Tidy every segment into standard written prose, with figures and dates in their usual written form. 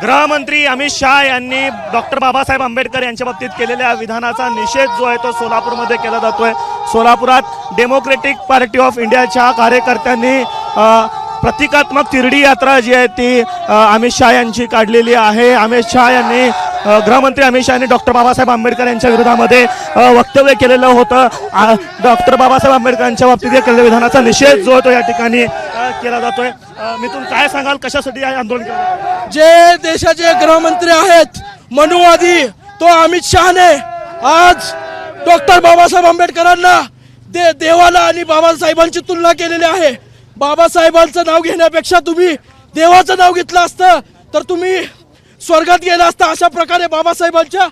गृहमंत्री अमित शाह यांनी डॉक्टर बाबासाहेब आंबेडकर यांच्या बाबतीत केलेल्या विधानाचा निषेध जो आहे तो सोलापूरमध्ये केला जातोय। सोलापुरात डेमोक्रेटिक पार्टी ऑफ इंडियाच्या कार्यकर्त्यांनी प्रतिकात्मक तिरडी यात्रा जी आहे ती अमित शाह यांची काढलेली आहे। अमित शाह यांनी गृहमंत्री अमित शाह यांनी डॉक्टर बाबासाहेब आंबेडकर यांच्या विरोधामध्ये वक्तव्य केलेलं होतं। डॉक्टर बाबासाहेब आंबेडकरांच्या बाबतीत केलेल्या विधानाचा निषेध जो तो या ठिकाणी केला जातोय। मिथून काय सांगाल, कशासाठी हे आंदोलन केलं? जे देशाचे गृहमंत्री आहेत मनुवादी तो अमित शहाने आज डॉक्टर बाबासाहेब आंबेडकरांना देवाला आणि बाबासाहेबांची तुलना केलेली आहे। बाबासाहेबांचं नाव घेण्यापेक्षा तुम्ही देवाचं नाव घेतलं असतं तर तुम्ही स्वर्गात गेला असता। अशा प्रकारे बाबासाहेबांच्या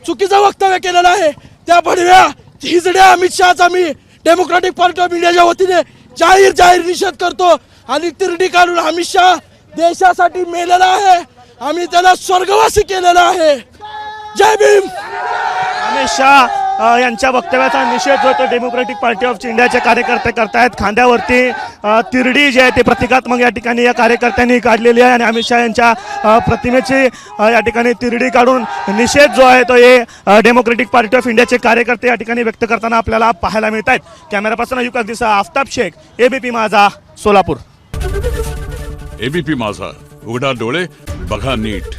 चुकीचं वक्तव्य केलेलं आहे। त्या भडव्या हिजड्या अमित शहाचा मी डेमोक्रेटिक पार्टी ऑफ इंडियाच्या वतीने जाहीर निषेध करतो आणि तिरडी काढून अमित शहा देशासाठी मेलेला आहे। आम्ही त्याला स्वर्गवासी केलेला आहे। जय भीम। अमित शाह यांच्या वक्तव्याचा निषेध जो तो डेमोक्रेटिक पार्टी ऑफ इंडियाचे कार्यकर्ते करतायत। खांद्यावरती तिरडी जी आहे ते प्रतिकात्मक या ठिकाणी या कार्यकर्त्यांनी काढलेली आहे आणि अमित शाह यांच्या प्रतिमेची या ठिकाणी तिरडी काढून निषेध जो आहे तो हे डेमोक्रेटिक पार्टी ऑफ इंडियाचे कार्यकर्ते या ठिकाणी व्यक्त करताना आपल्याला पाहायला मिळत आहेत। कॅमेरापासून अयुब कागदीसह आफताब शेख, एबीपी माझा, सोलापूर। एबीपी माझा, उघडा डोळे बघा नीट।